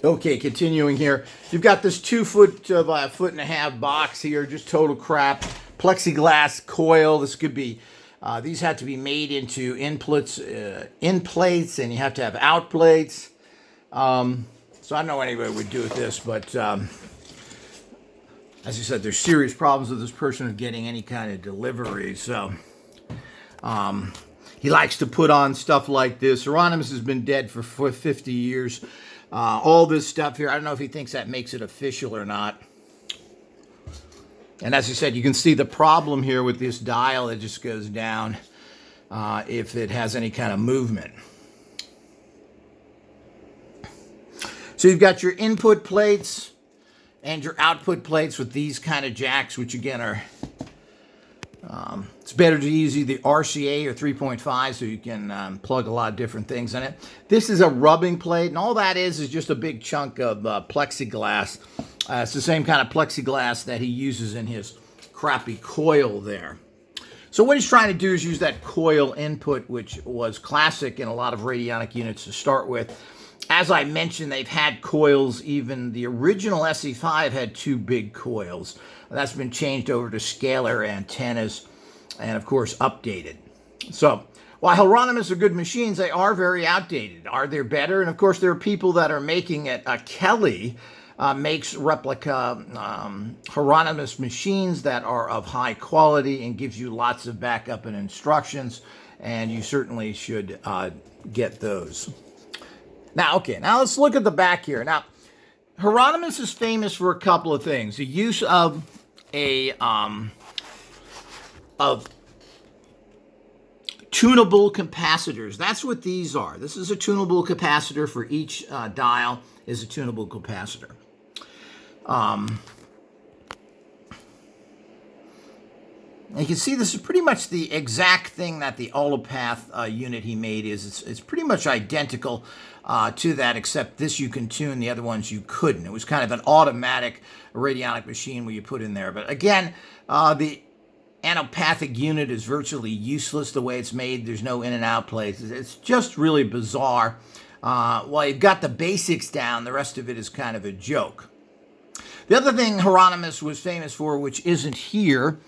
Okay, continuing here. You've got this 2 foot by 1.5 foot box here, just total crap. Plexiglass coil. This could be, these have to be made into in plates, and you have to have out plates. So I don't know what anybody would do with this, but as you said, there's serious problems with this person of getting any kind of delivery. So he likes to put on stuff like this. Hieronymus has been dead for 50 years. All this stuff here, I don't know if he thinks that makes it official or not. And as I said, you can see the problem here with this dial. It just goes down if it has any kind of movement. So you've got your input plates and your output plates with these kind of jacks, which again are, it's better to use either RCA or 3.5 so you can plug a lot of different things in it. This is a rubbing plate, and all that is just a big chunk of plexiglass. It's the same kind of plexiglass that he uses in his crappy coil there. So what he's trying to do is use that coil input, which was classic in a lot of radionic units to start with. As I mentioned, they've had coils. Even the original SE5 had 2 big coils. That's been changed over to scalar antennas and, of course, updated. So while Hieronymus are good machines, they are very outdated. Are they better? And, of course, there are people that are making it. Kelly makes replica Hieronymus machines that are of high quality and gives you lots of backup and instructions, and you certainly should get those. Now, okay, now let's look at the back here. Now, Hieronymus is famous for a couple of things. The use of tunable capacitors. That's what these are. This is a tunable capacitor. For each dial is a tunable capacitor. You can see this is pretty much the exact thing that the Olopath unit he made is. It's pretty much identical to that, except this you can tune, the other ones you couldn't. It was kind of an automatic radionic machine where you put in there. But again, the anopathic unit is virtually useless the way it's made. There's no in and out plates. It's just really bizarre. While you've got the basics down, the rest of it is kind of a joke. The other thing Hieronymus was famous for, which isn't here,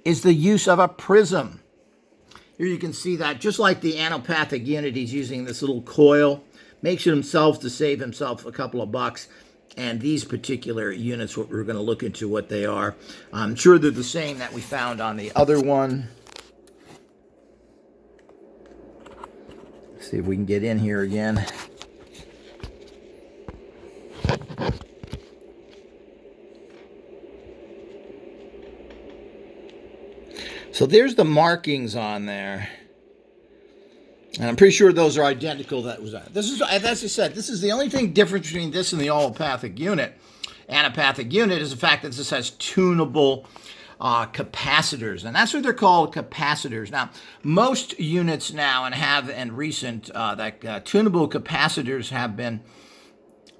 is the use of a prism. Here you can see that, just like the anopathic unit, he's using this little coil. Makes it himself to save himself a couple of bucks. And these particular units, what we're going to look into what they are. I'm sure they're the same that we found on the other one. Let's see if we can get in here again. So there's the markings on there. And I'm pretty sure those are identical. This is, as I said, this is the only thing different between this and the allopathic unit. Anopathic unit is the fact that this has tunable capacitors, and that's what they're called, capacitors. Now, most units now and recent tunable capacitors have been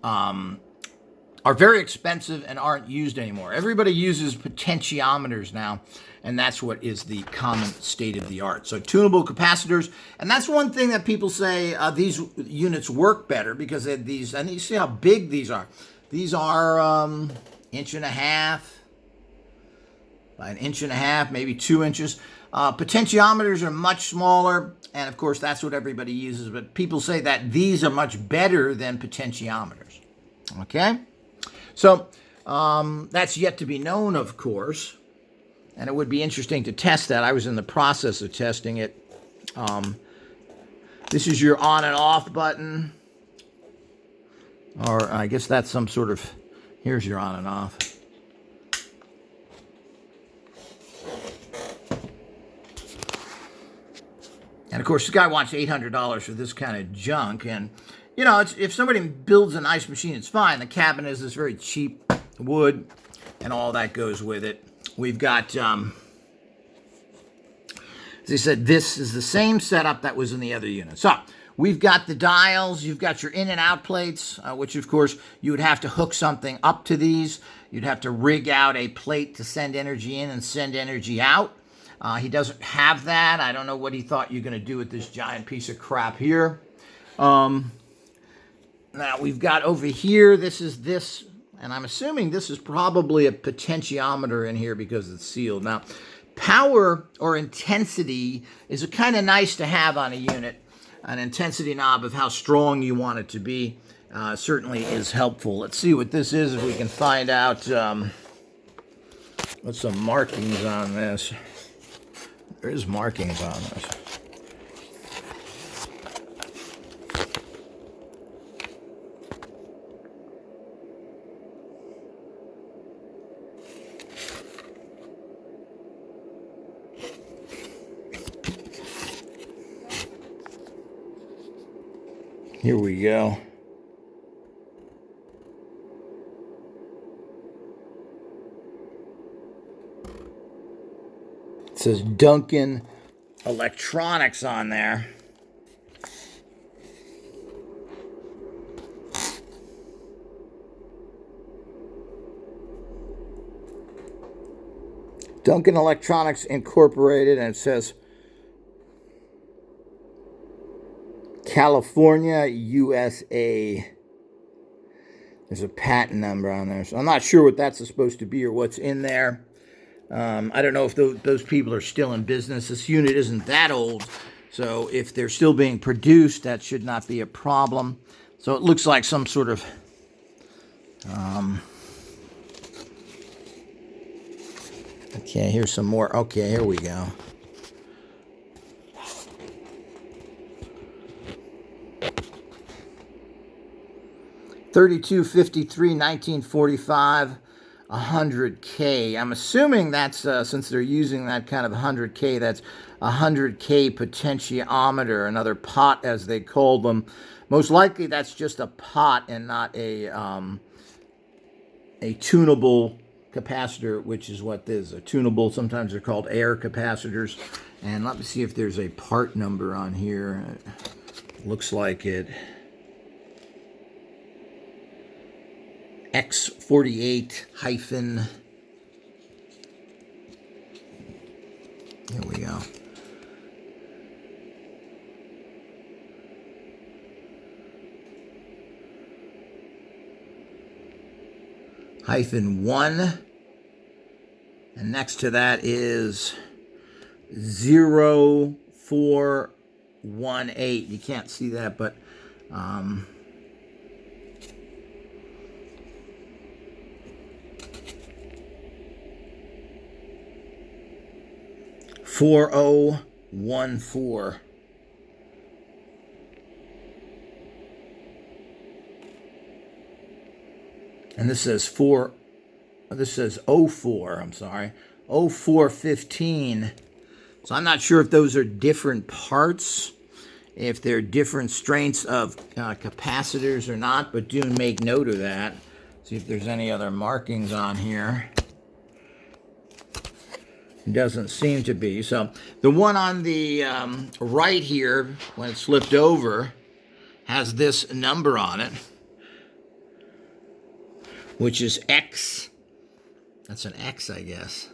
are very expensive and aren't used anymore. Everybody uses potentiometers now, and that's what is the common state of the art. So tunable capacitors, and that's one thing that people say these units work better because they have these, and you see how big these are. These are 1.5 inches by 1.5 inches, maybe 2 inches. Potentiometers are much smaller, and of course that's what everybody uses, but people say that these are much better than potentiometers. Okay? So that's yet to be known, of course, and it would be interesting to test that. I was in the process of testing it. This is your on and off button, or I guess that's some sort of, here's your on and off. And of course, this guy wants $800 for this kind of junk, and you know, if somebody builds a nice machine, it's fine. The cabinet is this very cheap wood, and all that goes with it. We've got, as I said, this is the same setup that was in the other unit. So we've got the dials. You've got your in and out plates, which, of course, you would have to hook something up to these. You'd have to rig out a plate to send energy in and send energy out. He doesn't have that. I don't know what he thought you're going to do with this giant piece of crap here. Now we've got over here, this, and I'm assuming this is probably a potentiometer in here because it's sealed. Now, power or intensity is a kind of nice to have on a unit. An intensity knob of how strong you want it to be certainly is helpful. Let's see what this is, if we can find out what's some markings on this. There is markings on this. Here we go. It says Duncan Electronics on there. Duncan Electronics Incorporated, and it says California, USA. There's a patent number on there, so I'm not sure what that's supposed to be or what's in there. I don't know if those people are still in business. This unit isn't that old, so if they're still being produced, that should not be a problem. So it looks like some sort of okay, here's some more. Okay, here we go. $32.53, 1945, 100K. I'm assuming that's, since they're using that kind of 100K, that's 100K potentiometer, another pot as they call them. Most likely that's just a pot and not a tunable capacitor, which is what this is, a tunable. Sometimes they're called air capacitors. And let me see if there's a part number on here. It looks like it. X48 hyphen. Here we go. -1, and next to that is 0418. You can't see that, but 4014. And this says 04, I'm sorry, 0415. So I'm not sure if those are different parts, if they're different strengths of capacitors or not, but do make note of that. See if there's any other markings on here. It doesn't seem to be. So the one on the right here, when it's flipped over, has this number on it, which is X. That's an X, I guess.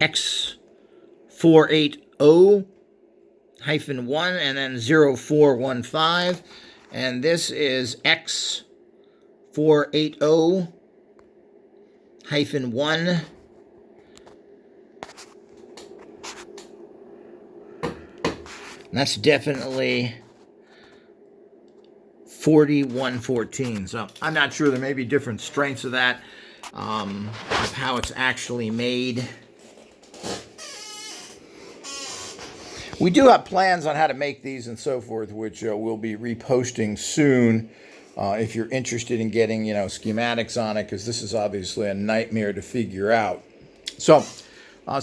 X480-1 and then 0415. And this is X480-1. And that's definitely 4114. So I'm not sure. There may be different strengths of that, of how it's actually made. We do have plans on how to make these and so forth, which we'll be reposting soon. If you're interested in getting, schematics on it, because this is obviously a nightmare to figure out. So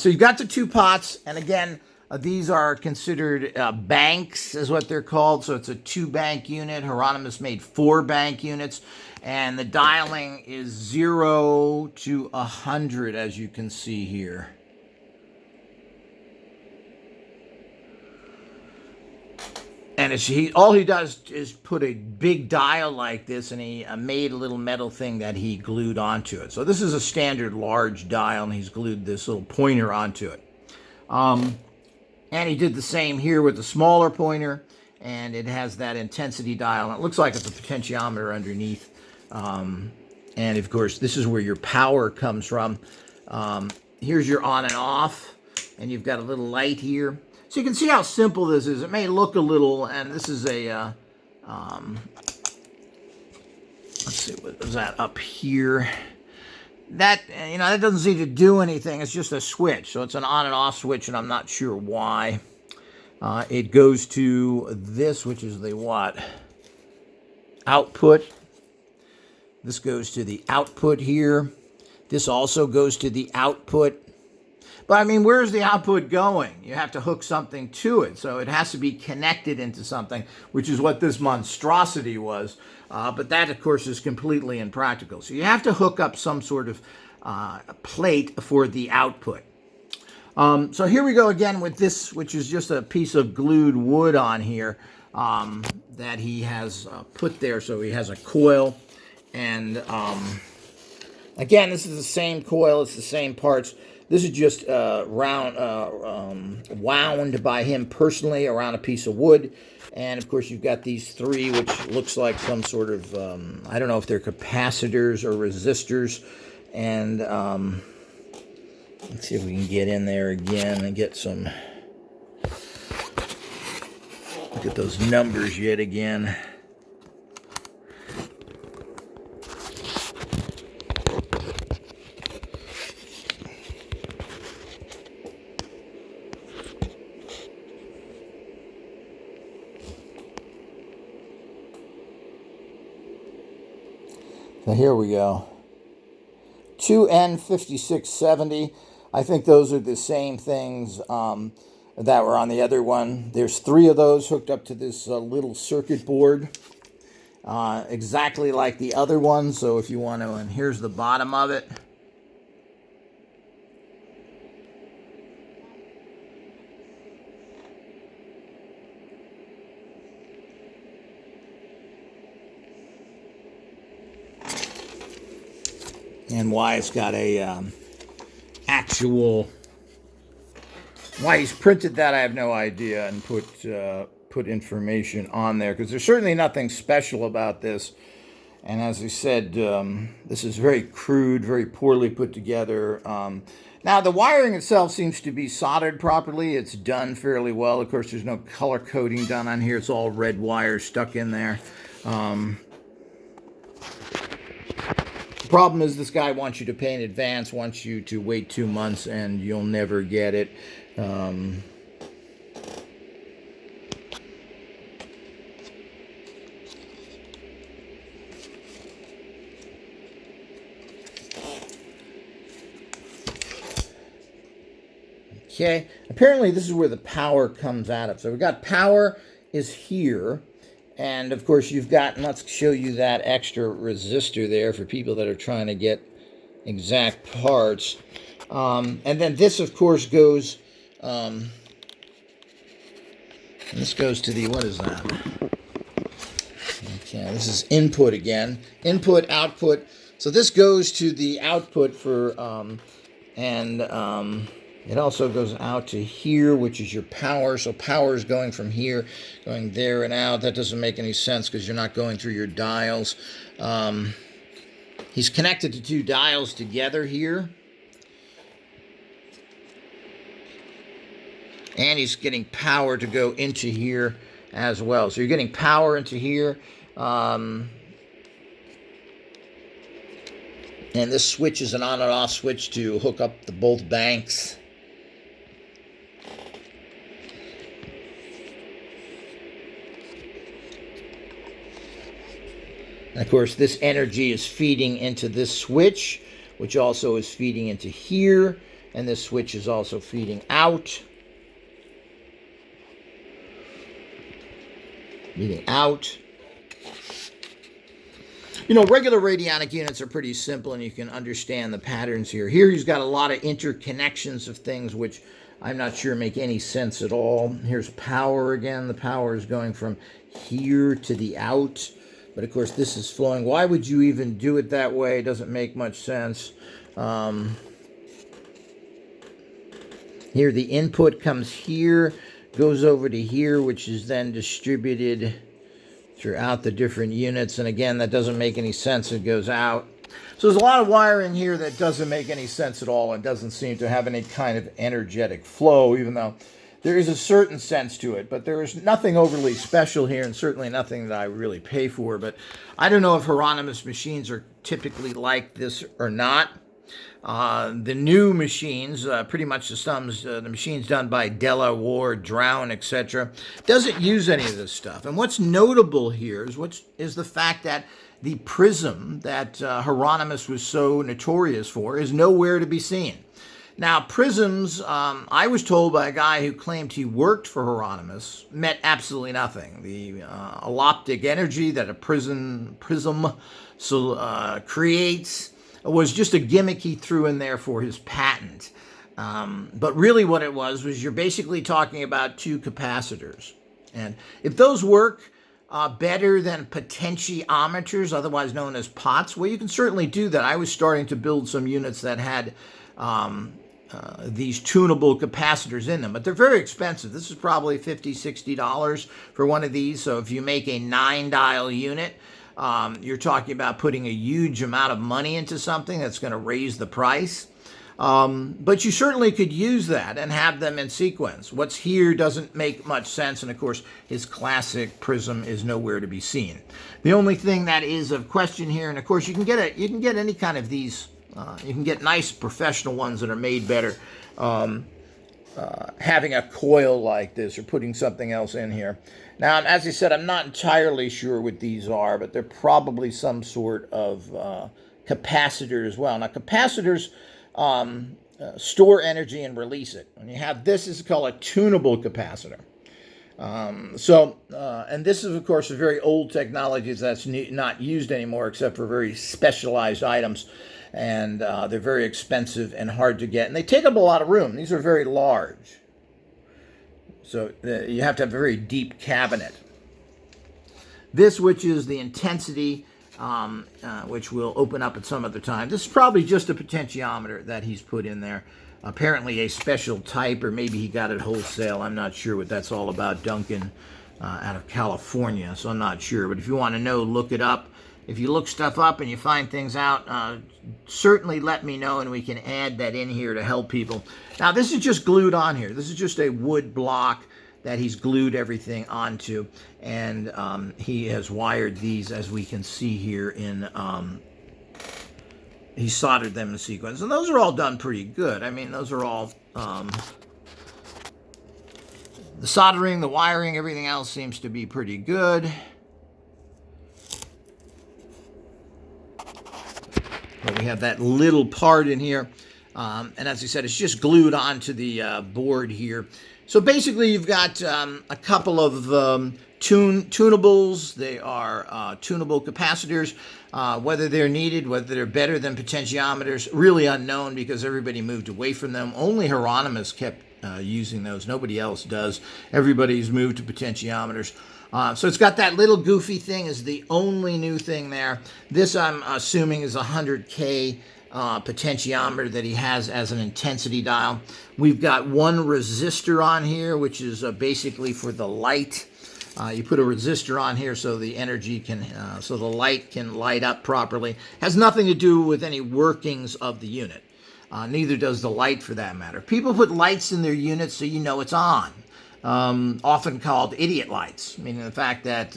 you've got the two pots, and again, these are considered banks, is what they're called. So it's a 2-bank unit. Hieronymus made 4-bank units. And the dialing is 0 to 100, as you can see here. And all he does is put a big dial like this, and he made a little metal thing that he glued onto it. So this is a standard large dial, and he's glued this little pointer onto it. And he did the same here with the smaller pointer, and it has that intensity dial. And it looks like it's a potentiometer underneath. And of course, this is where your power comes from. Here's your on and off, and you've got a little light here. So you can see how simple this is. It may look a little, and this is a, let's see, what was that up here? That, you know, that doesn't seem to do anything. It's just a switch. So it's an on and off switch, and I'm not sure why. It goes to this, which is the what? Output. This goes to the output here. This also goes to the output. But I mean, where's the output going? You have to hook something to it. So it has to be connected into something, which is what this monstrosity was. But that, of course, is completely impractical. So you have to hook up some sort of plate for the output. So here we go again with this, which is just a piece of glued wood on here that he has put there. So he has a coil. And again, this is the same coil. It's the same parts. This is just wound by him personally around a piece of wood. And, of course, you've got these three, which looks like some sort of, I don't know if they're capacitors or resistors. And let's see if we can get in there again and get some, look at those numbers yet again. So here we go. 2N5670. I think those are the same things that were on the other one. There's three of those hooked up to this little circuit board. Exactly like the other one. So if you want to, and here's the bottom of it. And why it's got a actual, why he's printed that, I have no idea, and put information on there, because there's certainly nothing special about this. And as I said, this is very crude, very poorly put together. Now the wiring itself seems to be soldered properly. It's done fairly well. Of course, there's no color coding done on here. It's all red wire stuck in there. The problem is this guy wants you to pay in advance, wants you to wait 2 months, and you'll never get it. Okay, apparently this is where the power comes out of. So we've got power is here. And, of course, you've got, and let's show you that extra resistor there for people that are trying to get exact parts. And then this, of course, goes, and this goes to the, what is that? Okay, this is input again. Input, output. So this goes to the output for, it also goes out to here, which is your power. So power is going from here, going there and out. That doesn't make any sense because you're not going through your dials. He's connected to two dials together here. And he's getting power to go into here as well. So you're getting power into here. And this switch is an on and off switch to hook up both banks. And of course, this energy is feeding into this switch, which also is feeding into here. And this switch is also feeding out. Feeding out. You know, regular radionic units are pretty simple, and you can understand the patterns here. Here he's got a lot of interconnections of things, which I'm not sure make any sense at all. Here's power again. The power is going from here to the out. But, of course, this is flowing. Why would you even do it that way? It doesn't make much sense. Here, the input comes here, goes over to here, which is then distributed throughout the different units. And again, that doesn't make any sense. It goes out. So there's a lot of wire in here that doesn't make any sense at all and doesn't seem to have any kind of energetic flow, even though there is a certain sense to it. But there is nothing overly special here, and certainly nothing that I really pay for. But I don't know if Hieronymus machines are typically like this or not. The new machines, pretty much the machines done by Della, Ward, Drown, etc., doesn't use any of this stuff. And what's notable here is the fact that the prism that Hieronymus was so notorious for is nowhere to be seen. Now, prisms, I was told by a guy who claimed he worked for Hieronymus, meant absolutely nothing. The alloptic energy that a prism creates was just a gimmick he threw in there for his patent. But really what it was you're basically talking about two capacitors. And if those work better than potentiometers, otherwise known as pots, well, you can certainly do that. I was starting to build some units that had these tunable capacitors in them, but they're very expensive. This is probably $50, $60 for one of these. So if you make a 9-dial unit, you're talking about putting a huge amount of money into something that's going to raise the price. But you certainly could use that and have them in sequence. What's here doesn't make much sense, and of course, his classic prism is nowhere to be seen. The only thing that is of question here, and of course, you can get any kind of these. You can get nice professional ones that are made better. Having a coil like this or putting something else in here. Now, as I said, I'm not entirely sure what these are, but they're probably some sort of capacitor as well. Now, capacitors store energy and release it. When you have this is called a tunable capacitor. And this is, of course, a very old technology that's not used anymore except for very specialized items. And they're very expensive and hard to get. And they take up a lot of room. These are very large. So you have to have a very deep cabinet. This, which is the intensity, which we'll open up at some other time. This is probably just a potentiometer that he's put in there. Apparently a special type, or maybe he got it wholesale. I'm not sure what that's all about. Duncan out of California, so I'm not sure. But if you want to know, look it up. If you look stuff up and you find things out, certainly let me know and we can add that in here to help people. Now, this is just glued on here. This is just a wood block that he's glued everything onto. And he has wired these, as we can see here, he soldered them in sequence. And those are all done pretty good. I mean, those are all... the soldering, the wiring, everything else seems to be pretty good. But we have that little part in here. And as I said, it's just glued onto the board here. So basically, you've got a couple of tunables. They are tunable capacitors. Whether they're needed, whether they're better than potentiometers, really unknown because everybody moved away from them. Only Hieronymus kept using those. Nobody else does. Everybody's moved to potentiometers. So it's got that little goofy thing is the only new thing there. This, I'm assuming, is a 100K potentiometer that he has as an intensity dial. We've got one resistor on here, which is basically for the light. You put a resistor on here so the energy can, so the light can light up properly. Has nothing to do with any workings of the unit. Neither does the light for that matter. People put lights in their units so you know it's on. Often called idiot lights, meaning the fact that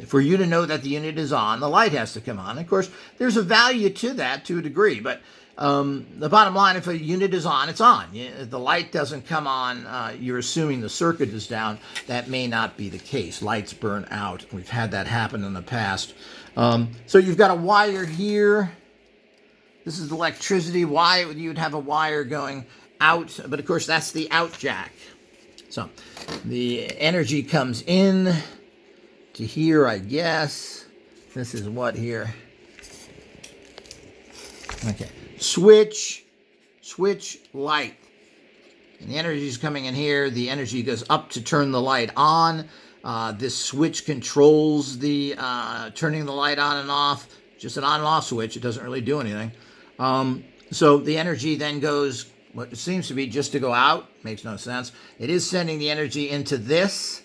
for you to know that the unit is on, the light has to come on. Of course, there's a value to that to a degree, but the bottom line, if a unit is on, it's on. If the light doesn't come on, you're assuming the circuit is down. That may not be the case. Lights burn out. We've had that happen in the past. So you've got a wire here. This is electricity. Why you would have a wire going out, but of course that's the out jack. So the energy comes in to here, I guess. This is what here? Okay. Switch, light. And the energy is coming in here. The energy goes up to turn the light on. This switch controls the turning the light on and off. Just an on and off switch. It doesn't really do anything. So the energy then goes what seems to be just to go out. Makes no sense. It is sending the energy into this,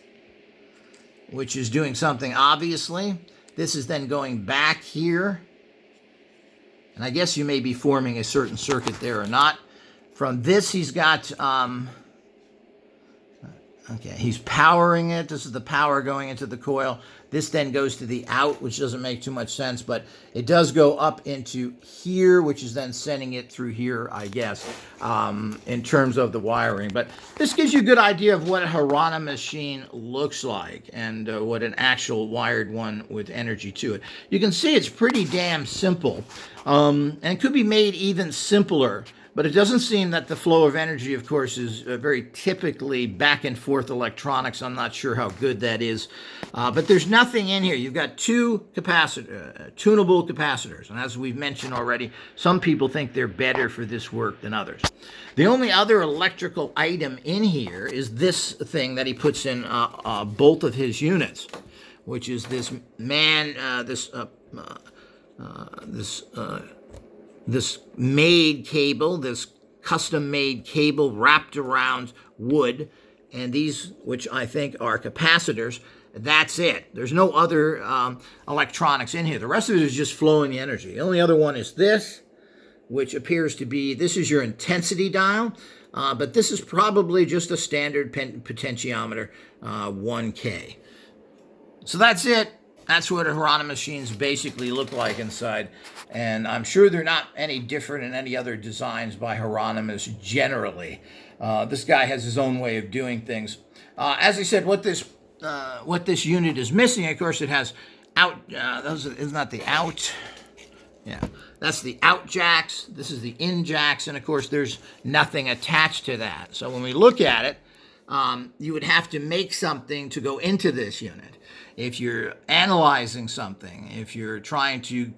which is doing something obviously. This is then going back here. And I guess you may be forming a certain circuit there or not. From this, he's got, okay, he's powering it. This is the power going into the coil. This then goes to the out, which doesn't make too much sense, but it does go up into here, which is then sending it through here, I guess, in terms of the wiring. But this gives you a good idea of what a Hieronymus machine looks like and what an actual wired one with energy to it. You can see it's pretty damn simple, and it could be made even simpler. But it doesn't seem that the flow of energy, of course, is very typically back and forth electronics. I'm not sure how good that is. But there's nothing in here. You've got two tunable capacitors. And as we've mentioned already, some people think they're better for this work than others. The only other electrical item in here is this thing that he puts in both of his units, which is this this made cable, this custom-made cable wrapped around wood, and these, which I think are capacitors, that's it. There's no other electronics in here. The rest of it is just flowing the energy. The only other one is this, which appears to be, this is your intensity dial, but this is probably just a standard potentiometer, 1K. So that's it. That's what a Hieronymus machines basically look like inside. And I'm sure they're not any different in any other designs by Hieronymus generally. This guy has his own way of doing things. As I said, what this unit is missing, of course, it has out, isn't that the out? Yeah, that's the out jacks. This is the in jacks. And of course, there's nothing attached to that. So when we look at it, you would have to make something to go into this unit. If you're analyzing something, if you're trying to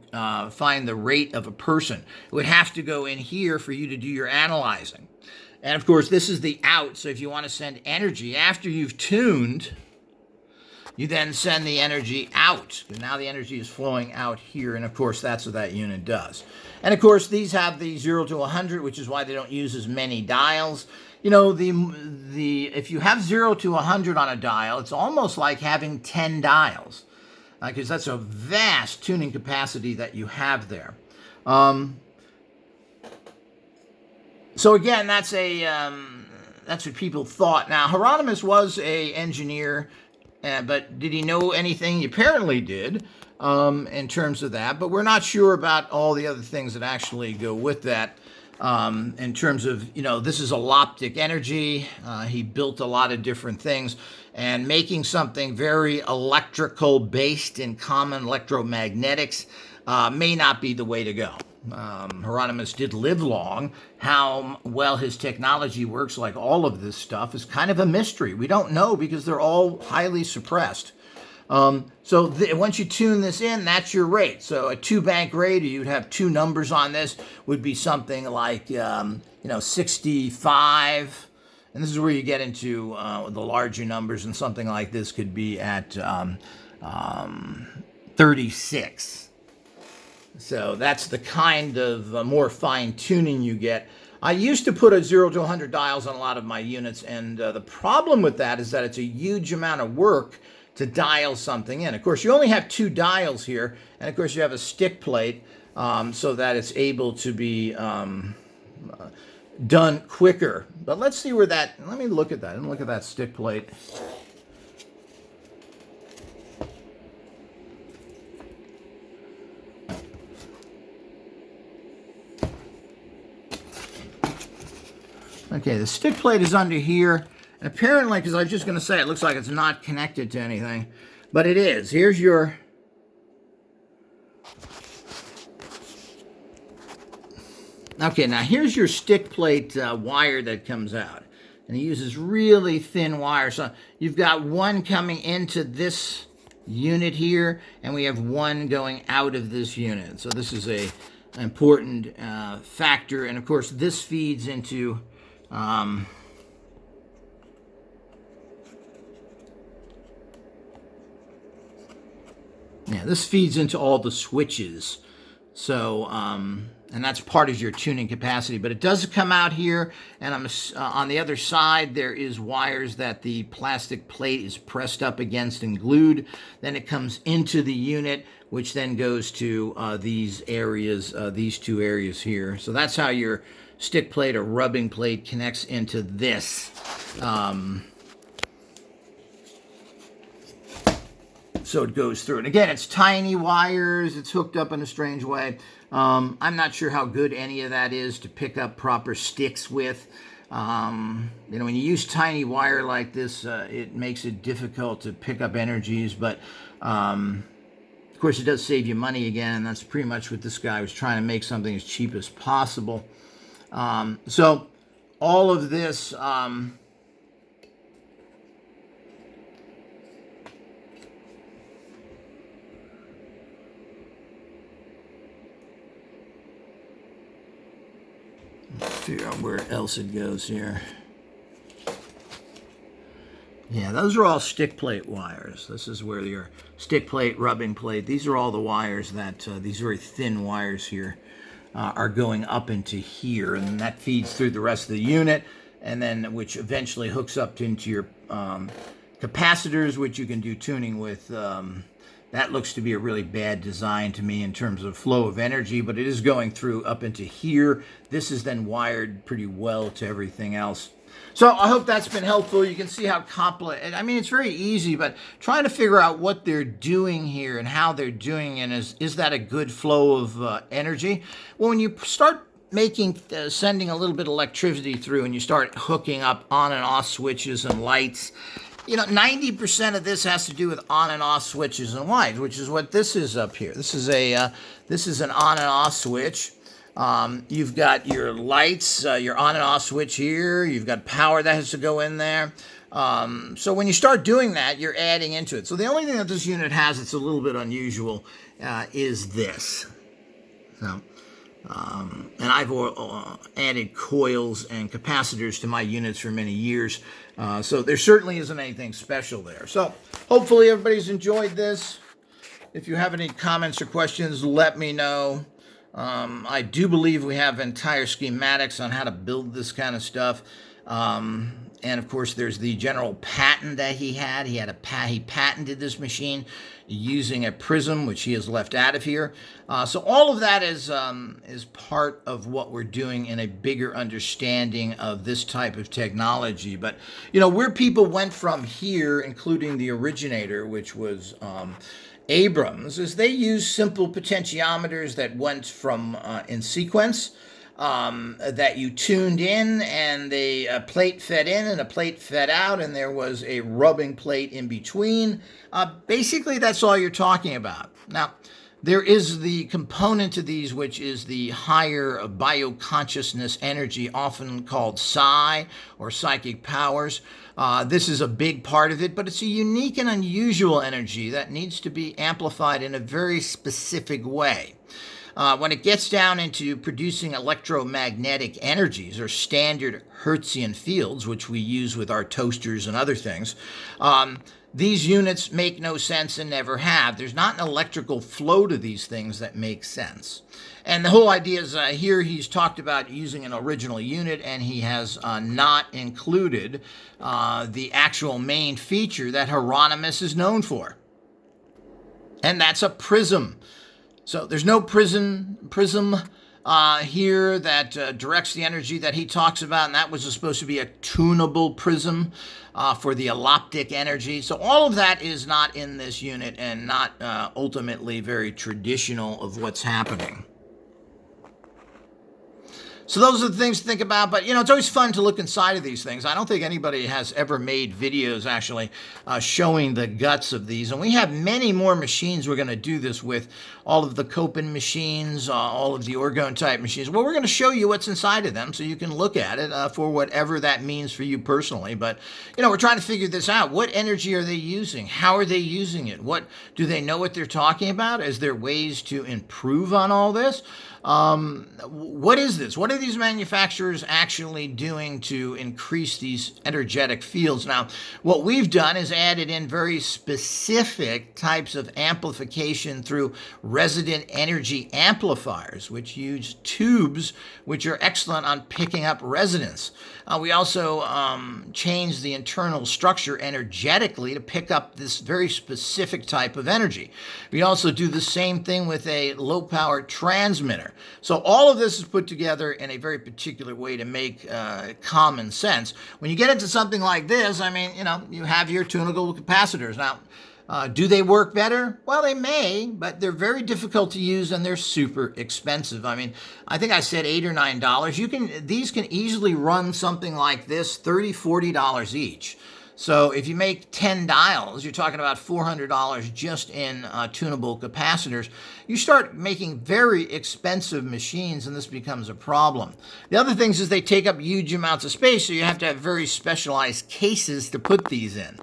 find the rate of a person, it would have to go in here for you to do your analyzing. And of course, this is the out. So if you want to send energy after you've tuned, you then send the energy out. Now the energy is flowing out here. And of course, that's what that unit does. And of course, these have the 0 to 100, which is why they don't use as many dials. You know, if you have 0 to 100 on a dial, it's almost like having 10 dials, because that's a vast tuning capacity that you have there. So again, that's what people thought. Now, Hieronymus was an engineer, but did he know anything? He apparently did, in terms of that. But we're not sure about all the other things that actually go with that. In terms of, you know, this is alloptic energy. He built a lot of different things, and making something very electrical based in common electromagnetics may not be the way to go. Hieronymus did live long. How well his technology works, like all of this stuff, is kind of a mystery. We don't know because they're all highly suppressed. So once you tune this in, that's your rate. So a 2-bank rate, or you'd have 2 numbers on this, would be something like, 65. And this is where you get into the larger numbers, and something like this could be at 36. So that's the kind of more fine tuning you get. I used to put a 0 to 100 dials on a lot of my units, and the problem with that is that it's a huge amount of work to dial something in. Of course, you only have 2 dials here, and of course you have a stick plate so that it's able to be done quicker. But let's see where that, let me look at that, and look at that stick plate. Okay, the stick plate is under here. And apparently, because I was just going to say, it looks like it's not connected to anything. But it is. Here's your... Okay, now here's your stick plate wire that comes out. And he uses really thin wire. So you've got one coming into this unit here, and we have one going out of this unit. So this is an important factor. And of course, this feeds into... Yeah, this feeds into all the switches. So, and that's part of your tuning capacity. But it does come out here, and on the other side, there is wires that the plastic plate is pressed up against and glued. Then it comes into the unit, which then goes to these areas, these two areas here. So that's how your stick plate or rubbing plate connects into this. So it goes through. And again, it's tiny wires. It's hooked up in a strange way. I'm not sure how good any of that is to pick up proper sticks with. When you use tiny wire like this, it makes it difficult to pick up energies. But, of course, it does save you money again. And that's pretty much what this guy was trying to make, something as cheap as possible. So all of this... figure out where else it goes here. Yeah, those are all stick plate wires. This is where your stick plate, rubbing plate, these are all the wires that, these very thin wires here are going up into here, and that feeds through the rest of the unit, and then which eventually hooks up into your capacitors, which you can do tuning with. That looks to be a really bad design to me in terms of flow of energy, but it is going through up into here. This is then wired pretty well to everything else. So I hope that's been helpful. You can see how complex, I mean, it's very easy, but trying to figure out what they're doing here and how they're doing it, is that a good flow of energy? Well, when you start sending a little bit of electricity through and you start hooking up on and off switches and lights, 90% of this has to do with on and off switches and lights, which is what this is up here. This is an on and off switch. You've got your lights, your on and off switch here. You've got power that has to go in there. So when you start doing that, you're adding into it. So the only thing that this unit has that's a little bit unusual is this. So, and I've added coils and capacitors to my units for many years. So there certainly isn't anything special there. So hopefully everybody's enjoyed this. If you have any comments or questions, let me know. I do believe we have entire schematics on how to build this kind of stuff. And of course, there's the general patent that he had. He patented this machine using a prism, which he has left out of here. So all of that is part of what we're doing in a bigger understanding of this type of technology. But where people went from here, including the originator, which was Abrams, is they used simple potentiometers that went from in sequence. That you tuned in, and a plate fed in and a plate fed out, and there was a rubbing plate in between. Basically, that's all you're talking about. Now, there is the component to these, which is the higher bioconsciousness energy, often called psi or psychic powers. This is a big part of it, but it's a unique and unusual energy that needs to be amplified in a very specific way. When it gets down into producing electromagnetic energies or standard Hertzian fields, which we use with our toasters and other things, these units make no sense and never have. There's not an electrical flow to these things that makes sense. And the whole idea is here he's talked about using an original unit, and he has not included the actual main feature that Hieronymus is known for. And that's a prism. So there's no prism here that directs the energy that he talks about, and that was supposed to be a tunable prism for the alloptic energy. So all of that is not in this unit and not ultimately very traditional of what's happening. So those are the things to think about, but it's always fun to look inside of these things. I don't think anybody has ever made videos actually showing the guts of these, and we have many more machines we're going to do this with, all of the Copen machines, all of the orgone type machines. Well, we're going to show you what's inside of them so you can look at it for whatever that means for you personally, but we're trying to figure this out. What energy are they using? How are they using it? Do they know what they're talking about? Is there ways to improve on all this? What is this? What are these manufacturers actually doing to increase these energetic fields? Now, what we've done is added in very specific types of amplification through resident energy amplifiers, which use tubes which are excellent on picking up resonance. We also changed the internal structure energetically to pick up this very specific type of energy. We also do the same thing with a low power transmitter. So all of this is put together in a very particular way to make common sense. When you get into something like this, I mean, you have your tunable capacitors. Now, do they work better? Well, they may, but they're very difficult to use and they're super expensive. I mean, I think I said $8 or $9. These can easily run something like this, $30, $40 each. So if you make 10 dials, you're talking about $400 just in tunable capacitors. You start making very expensive machines and this becomes a problem. The other things is they take up huge amounts of space, so you have to have very specialized cases to put these in.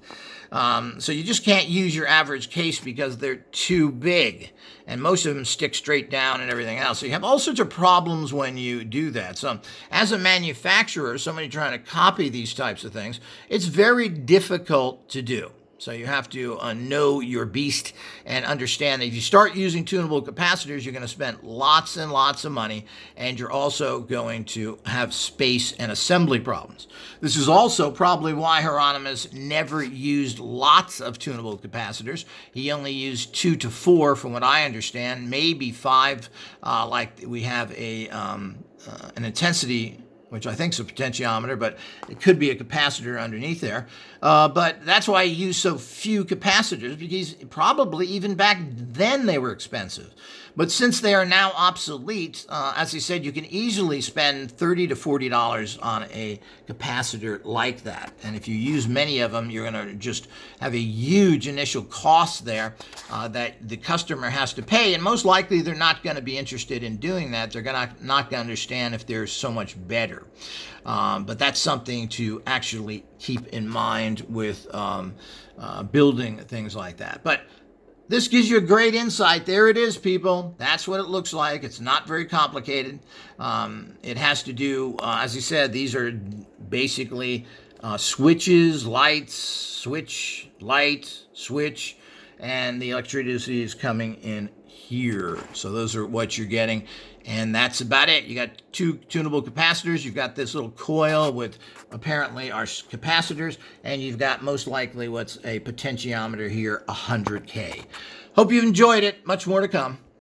So you just can't use your average case because they're too big, and most of them stick straight down and everything else. So you have all sorts of problems when you do that. So as a manufacturer, somebody trying to copy these types of things, it's very difficult to do. So you have to know your beast and understand that if you start using tunable capacitors, you're going to spend lots and lots of money, and you're also going to have space and assembly problems. This is also probably why Hieronymus never used lots of tunable capacitors. He only used 2 to 4, from what I understand, maybe 5, like we have an intensity, which I think is a potentiometer, but it could be a capacitor underneath there. But that's why he used so few capacitors, because probably even back then they were expensive. But since they are now obsolete, as I said, you can easily spend $30 to $40 on a capacitor like that. And if you use many of them, you're going to just have a huge initial cost there that the customer has to pay. And most likely they're not going to be interested in doing that. They're not going to understand if they're so much better. But that's something to actually keep in mind with building things like that. But this gives you a great insight. There it is, people. That's what it looks like. It's not very complicated. It has to do, as I said, these are basically switches, lights, switch, light, switch, and the electricity is coming in here. So those are what you're getting. And that's about it. You got 2 tunable capacitors. You've got this little coil with apparently our capacitors. And you've got most likely what's a potentiometer here, 100K. Hope you've enjoyed it. Much more to come.